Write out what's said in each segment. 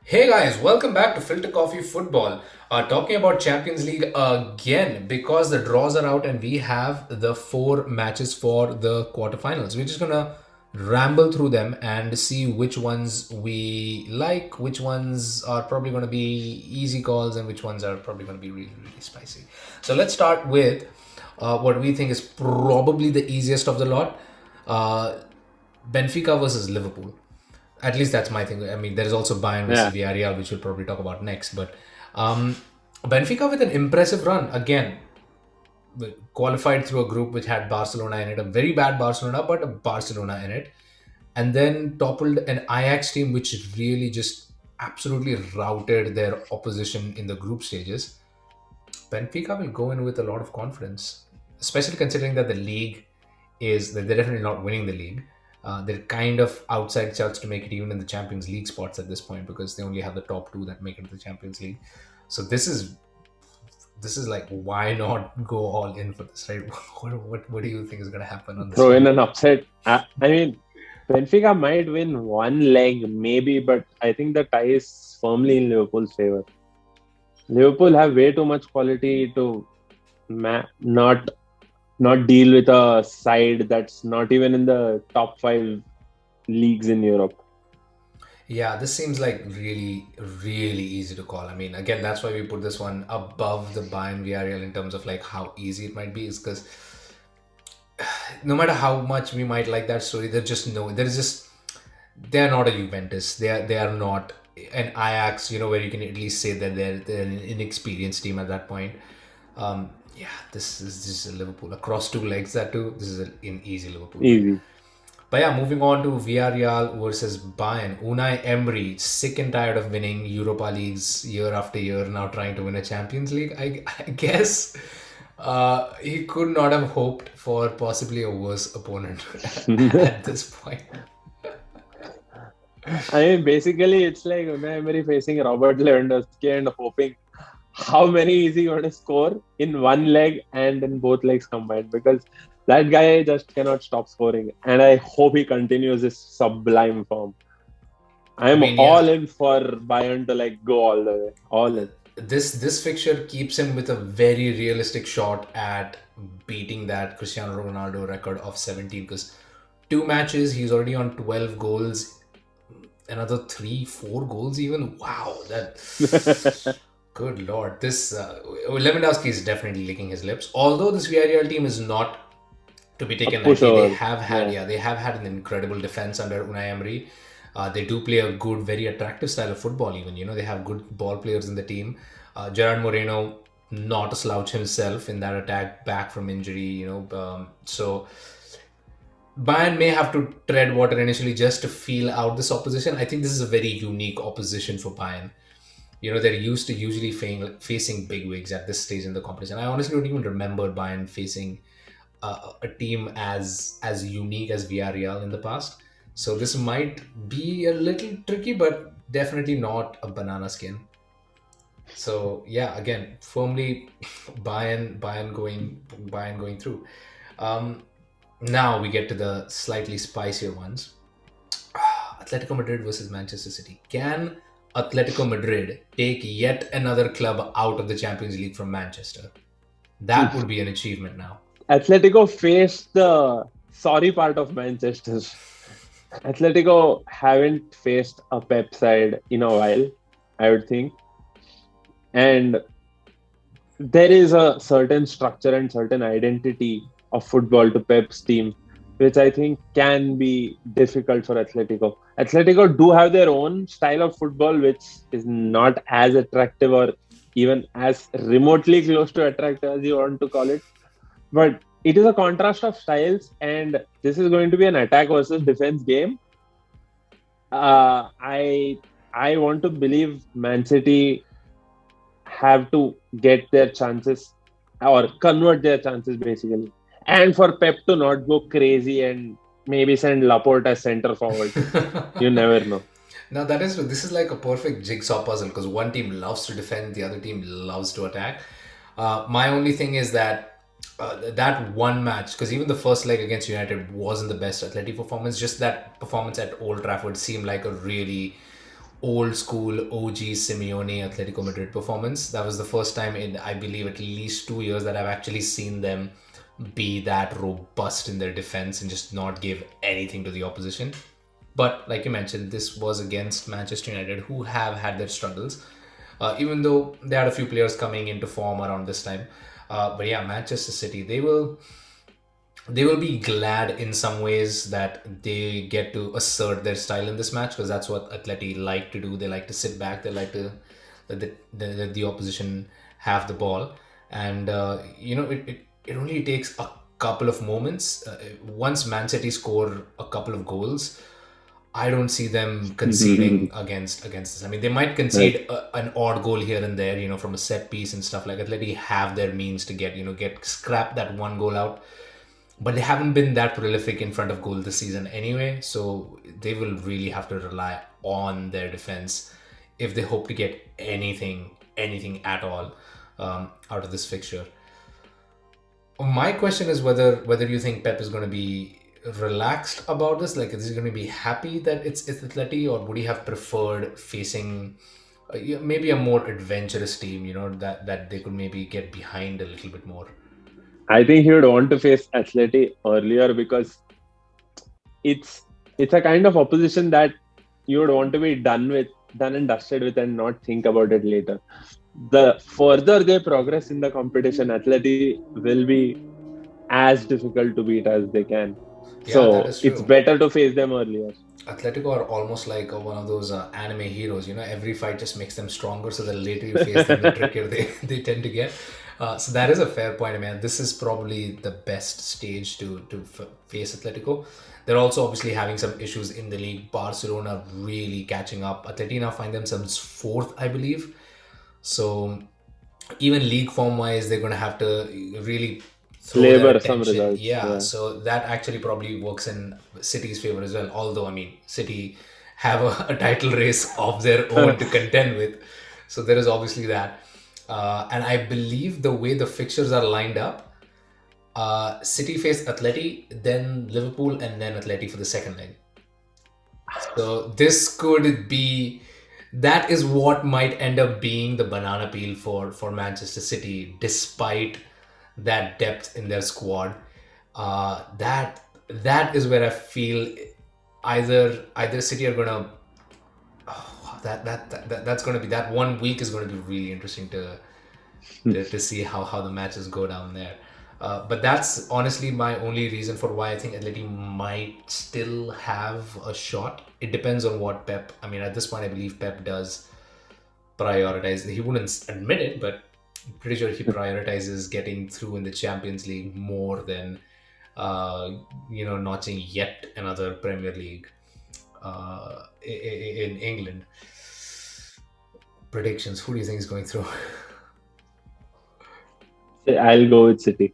Hey guys, welcome back to Filter Coffee Football. Talking about Champions League again because the draws are out and we have the four matches for the quarterfinals. We're just gonna ramble through them and see which ones we like, which ones are probably gonna be easy calls, and which ones are probably gonna be really, really spicy. So let's start with what we think is probably the easiest of the lot. Uh, Benfica versus Liverpool. At least that's my thing. I mean, there is also Bayern versus Yeah, Villarreal, which we'll probably talk about next. But um, Benfica with an impressive run again, qualified through a group which had Barcelona in it, a very bad Barcelona, but a Barcelona in it, and then toppled an Ajax team which really just absolutely routed their opposition in the group stages. Benfica will go in with a lot of confidence, especially considering that the league is that they're definitely not winning the league. They're kind of outside chance to make it even in the Champions League spots at this point because they only have the top two that make it to the Champions League. So this is like, why not go all in for this, right? What do you think is going to happen on this throw in one? an upset. I mean, Benfica might win one leg, maybe, but I think the tie is firmly in Liverpool's favor. Liverpool have way too much quality to not deal with a side that's not even in the top five leagues in Europe. Yeah, this seems like really, really easy to call. I mean, again, that's why we put this one above the Bayern Villarreal in terms of like how easy it might be, is because no matter how much we might like that story, they're not a Juventus. They are not an Ajax, where you can at least say that they're an inexperienced team at that point. Yeah, this is a Liverpool across two legs. That too, this is an easy Liverpool win. Easy. But yeah, moving on to Villarreal versus Bayern. Unai Emery, sick and tired of winning Europa Leagues year after year, now trying to win a Champions League. I guess he could not have hoped for possibly a worse opponent at this point. I mean, basically, it's like Unai Emery facing Robert Lewandowski and hoping how many is he going to score in one leg and in both legs combined, because that guy just cannot stop scoring, and I hope he continues his sublime form. I I am mean, all yeah, in for Bayern to like go all the way, all in. this fixture keeps him with a very realistic shot at beating that Cristiano Ronaldo record of 17 because two matches he's already on 12 goals, another 3 4 goals even. Wow, that good lord. This Lewandowski is definitely licking his lips. Although this Villarreal team is not to be A taken lightly, they pushover. have had Yeah. yeah they have had an incredible defense under Unai Emery. They do play a good, very attractive style of football. Even they have good ball players in the team. Gerard Moreno, not a slouch himself in that attack back from injury. So Bayern may have to tread water initially just to feel out this opposition. I think this is a very unique opposition for Bayern. They're used to usually facing big wigs at this stage in the competition. I honestly don't even remember Bayern facing a team as unique as Villarreal in the past. So this might be a little tricky, but definitely not a banana skin. So yeah, again, firmly Bayern going through. Um, Now we get to the slightly spicier ones. Atletico Madrid versus Manchester City. Can Atletico Madrid take yet another club out of the Champions League from Manchester? That would be an achievement now. Atletico faced the sorry part of Manchester. Atletico haven't faced a Pep side in a while, I would think. And there is a certain structure and certain identity of football to Pep's team, which I think can be difficult for Atletico. Atletico do have their own style of football, which is not as attractive or even as remotely close to attractive as you want to call it. But it is a contrast of styles, and this is going to be an attack versus defense game. I want to believe Man City have to get their chances or convert their chances basically. And for Pep to not go crazy and maybe send Laporte as center forward. You never know. Now that is this is like a perfect jigsaw puzzle because one team loves to defend, the other team loves to attack. My only thing is that that one match, because even the first leg against United wasn't the best Atleti performance. Just that performance at Old Trafford seemed like a really old school OG Simeone Atletico Madrid performance. That was the first time in, I believe, at least 2 years that I've actually seen them be that robust in their defense and just not give anything to the opposition. But like you mentioned, this was against Manchester United, who have had their struggles, even though they had a few players coming into form around this time. But yeah, Manchester City, they will be glad in some ways that they get to assert their style in this match, because that's what Atleti like to do. They like to sit back. They like to let the opposition have the ball, and it only takes a couple of moments. Once Man City score a couple of goals, I don't see them conceding against this. I mean, they might Right. concede an odd goal here and there, from a set piece and stuff like that. Atleti have their means to get scrap that one goal out, but they haven't been that prolific in front of goal this season anyway. So they will really have to rely on their defense if they hope to get anything at all out of this fixture. My question is whether you think Pep is going to be relaxed about this. Like, is he going to be happy that it's Atleti, or would he have preferred facing yeah, maybe a more adventurous team? That they could maybe get behind a little bit more. I think he would want to face Atleti earlier because it's it's a kind of opposition that you would want to be done and dusted with, and not think about it later. The further they progress in the competition, Atleti will be as difficult to beat as they can. Yeah, that So is it's true. better to face them earlier. Atletico are almost like one of those anime heroes. Every fight just makes them stronger. So the later you face them, the trickier they, they tend to get. So that is a fair point, man. This is probably the best stage to face Atletico. They're also obviously having some issues in the league. Barcelona really catching up. Atleti now find themselves fourth, I believe. So even league form wise, they're going to have to really throw their Labor some attention. results. Yeah, Yeah. so that actually probably works in City's favor as well. Although, I mean, City have a title race of their own to contend with. So there is obviously that. And I believe the way the fixtures are lined up, City face Atleti, then Liverpool, and then Atleti for the second leg. So this could be, that is what might end up being the banana peel for Manchester City, despite that depth in their squad. That is where I feel either City are gonna, that's gonna be, that one week is gonna be really interesting to see how the matches go down there. But that's honestly my only reason for why I think Atleti might still have a shot. It depends on what Pep. I mean, at this point, I believe Pep does prioritize. He wouldn't admit it, but I'm pretty sure he prioritizes getting through in the Champions League more than notching yet another Premier League in England. Predictions. Who do you think is going through? I'll go with City.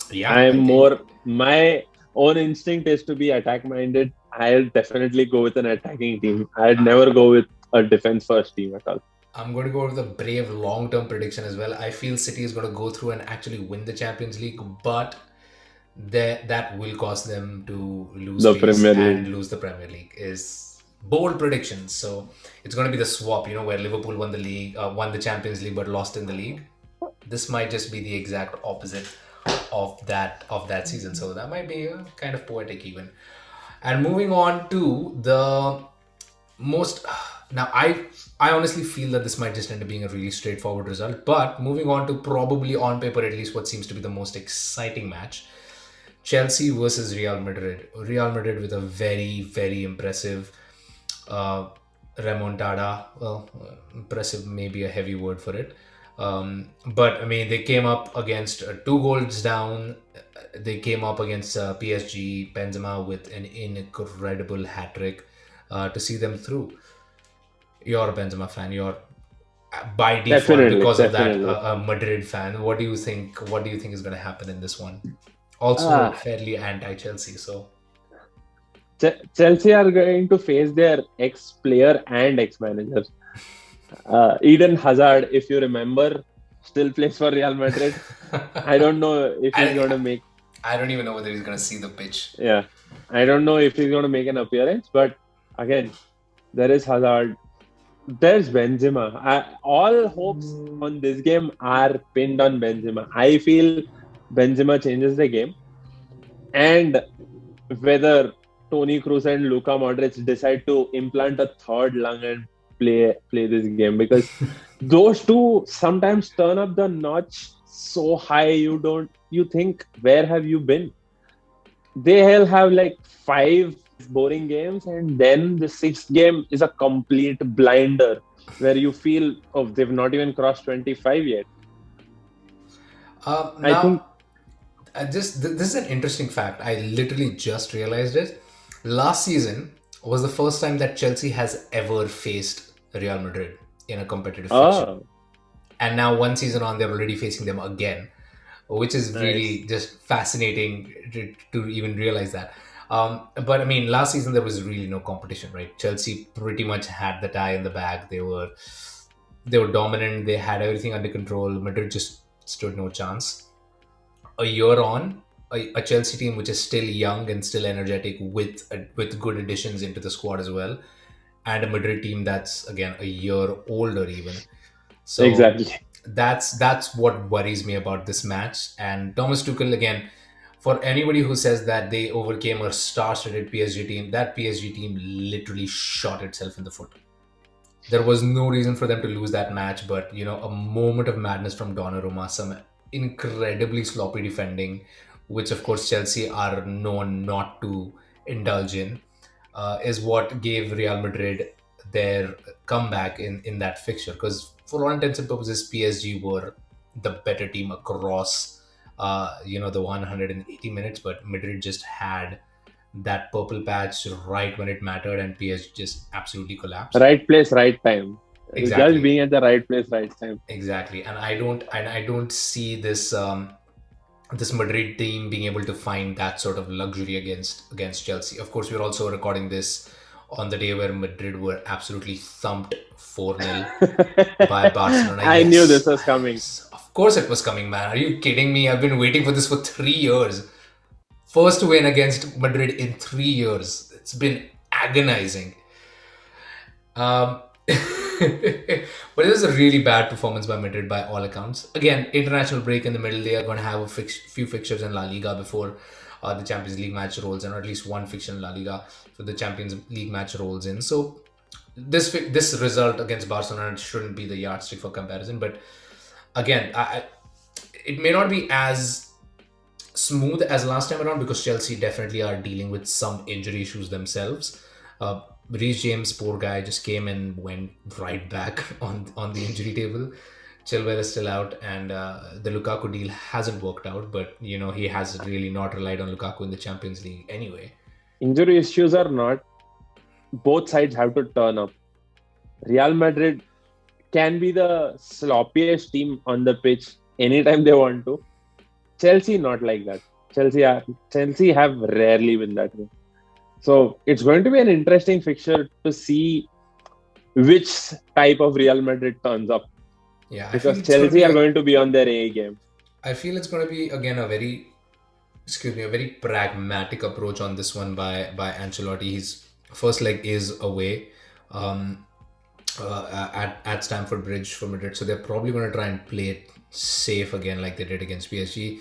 Yeah, I'm I think more, my own instinct is to be attack minded. I'll definitely go with an attacking team. I'd never go with a defense first team at all. I'm going to go with a brave long-term prediction as well. I feel City is going to go through and actually win the Champions League, but that will cause them to lose The face Premier and League. lose the Premier League. Is bold predictions. So it's going to be the swap, where Liverpool won the league, won the Champions League, but lost in the league. This might just be the exact opposite of that season. So that might be kind of poetic even. And moving on to the most, now I honestly feel that this might just end up being a really straightforward result, but moving on to probably on paper at least what seems to be the most exciting match, Chelsea versus Real Madrid with a very very impressive uh, remontada. Well, impressive maybe a heavy word for it. But I mean, they came up against 2 goals down. They came up against PSG, Benzema with an incredible hat trick to see them through. You're a Benzema fan. You're by default, Definitely, because of that, definitely. a Madrid fan. What do you think? What do you think is going to happen in this one? Also, Ah, fairly anti-Chelsea. So Chelsea are going to face their ex-player and ex-manager. Eden Hazard, if you remember, still plays for Real Madrid. I don't know if he's going to I make. I don't even know whether he's going to see the pitch. Yeah, I don't know if he's going to make an appearance. But again, there is Hazard. There's Benzema. All hopes on this game are pinned on Benzema. I feel Benzema changes the game, and whether Toni Kroos and Luka Modric decide to implant a third lung and play this game, because those two sometimes turn up the notch so high you think, where have you been? They'll have like five boring games, and then the sixth game is a complete blinder where you feel, oh, they've not even crossed 25 yet. I think, Now, this is an interesting fact. I literally just realized it. Last season was the first time that Chelsea has ever faced Real Madrid in a competitive fixture. ah, And now, one season on, they're already facing them again, which is nice. really just fascinating to even realize that. But I mean, last season there was really no competition, right? Chelsea pretty much had the tie in the bag. They were dominant. They had everything under control. Madrid just stood no chance. A year on, a Chelsea team which is still young and still energetic with good additions into the squad as well, and a Madrid team that's again a year older even. So Exactly. that's what worries me about this match. And Thomas Tuchel again, for anybody who says that they overcame a star-studded PSG team, that PSG team literally shot itself in the foot. There was no reason for them to lose that match, but a moment of madness from Donnarumma, some incredibly sloppy defending, which of course Chelsea are known not to indulge in, is what gave Real Madrid their comeback in that fixture. Because for all intents and purposes, PSG were the better team across, the 180 minutes, but Madrid just had that purple patch right when it mattered, and PSG just absolutely collapsed. Right place, right time. Just Exactly, being at the right place, right time. exactly. And I don't see this Madrid team being able to find that sort of luxury against Chelsea. Of course, we're also recording this on the day where Madrid were absolutely thumped 4-0 by Barcelona. I knew this Yes, was coming. yes, of course it was coming, man. Are you kidding me? I've been waiting for this for 3 years. First win against Madrid in 3 years. It's been agonizing. Um, but it was a really bad performance by Madrid by all accounts. Again, international break in the middle. They are going to have a few fixtures in La Liga before the Champions League match rolls in, or at least one fixture in La Liga for the Champions League match rolls in. So this result against Barcelona shouldn't be the yardstick for comparison. But again, it may not be as smooth as last time around because Chelsea definitely are dealing with some injury issues themselves. Uh, Reece James, poor guy, just came and went right back on the injury table. Chilwell is still out, and the Lukaku deal hasn't worked out. But he has really not relied on Lukaku in the Champions League anyway. Injury issues or not, both sides have to turn up. Real Madrid can be the sloppiest team on the pitch anytime they want to. Chelsea not like that. Chelsea have rarely been that way. So it's going to be an interesting fixture to see which type of Real Madrid turns up, Yeah, I feel because it's going to Chelsea be are a. going to be on their A game. I feel it's going to be again a very pragmatic approach on this one by Ancelotti. His first leg is away. Um, at Stamford Bridge for Madrid. So they're probably going to try and play it safe again, like they did against PSG.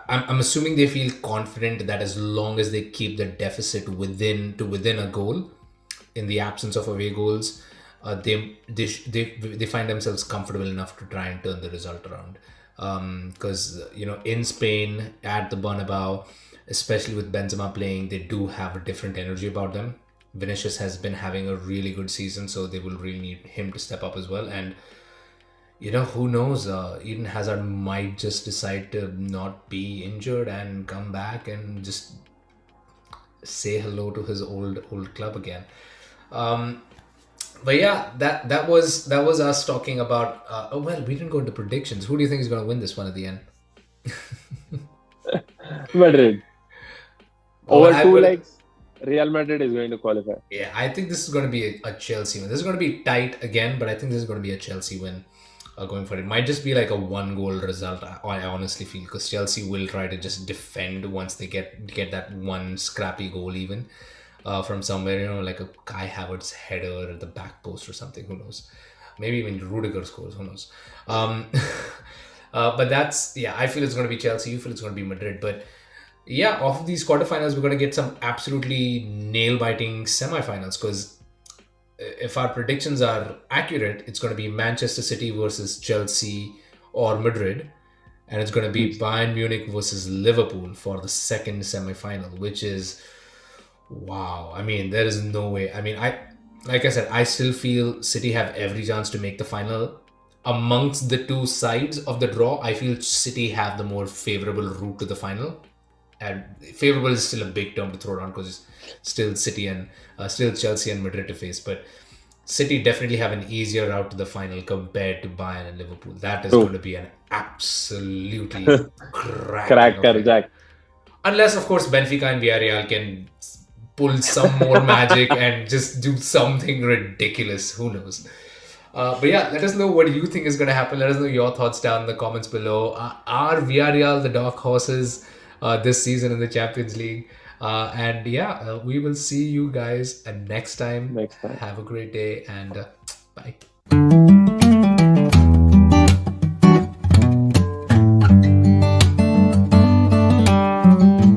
I'm assuming they feel confident that as long as they keep the deficit within a goal, in the absence of away goals, they find themselves comfortable enough to try and turn the result around. Because in Spain at the Bernabeu, especially with Benzema playing, they do have a different energy about them. Vinicius has been having a really good season, so they will really need him to step up as well. And who knows? Eden Hazard might just decide to not be injured and come back and just say hello to his old club again. Um, but yeah, that was us talking about. Oh well, we didn't go into predictions. Who do you think is going to win this one at the end? Madrid Oh well, over two legs, Real Madrid is going to qualify. yeah, I think this is going to be a Chelsea win. This is going to be tight again, but I think this is going to be a Chelsea win. Going for it might just be like a one goal result. I honestly feel because Chelsea will try to just defend once they get that one scrappy goal even. from somewhere, like a Kai Havertz header at the back post or something. Who knows? Maybe even Rudiger scores. Who knows? Um, but that's, yeah, I feel it's going to be Chelsea. You feel it's going to be Madrid. But yeah, off of these quarterfinals, we're going to get some absolutely nail biting semifinals because if our predictions are accurate, it's going to be Manchester City versus Chelsea or Madrid, and it's going to be Bayern Munich versus Liverpool for the second semifinal, which is wow. I mean, there is no way. I mean, like I said, I still feel City have every chance to make the final. Amongst the two sides of the draw, I feel City have the more favorable route to the final. And favorable is still a big term to throw around because it's still City and still Chelsea and Madrid to face. But City definitely have an easier route to the final compared to Bayern and Liverpool. That is going True. to be an absolutely cracking Cracker affair. Jack. Unless, of course, Benfica and Villarreal can pull some more magic and just do something ridiculous. Who knows? But yeah, let us know what you think is going to happen. Let us know your thoughts down in the comments below. Are Villarreal the dark horses this season in the Champions League? And yeah, we will see you guys next time. Next time. Have a great day and bye.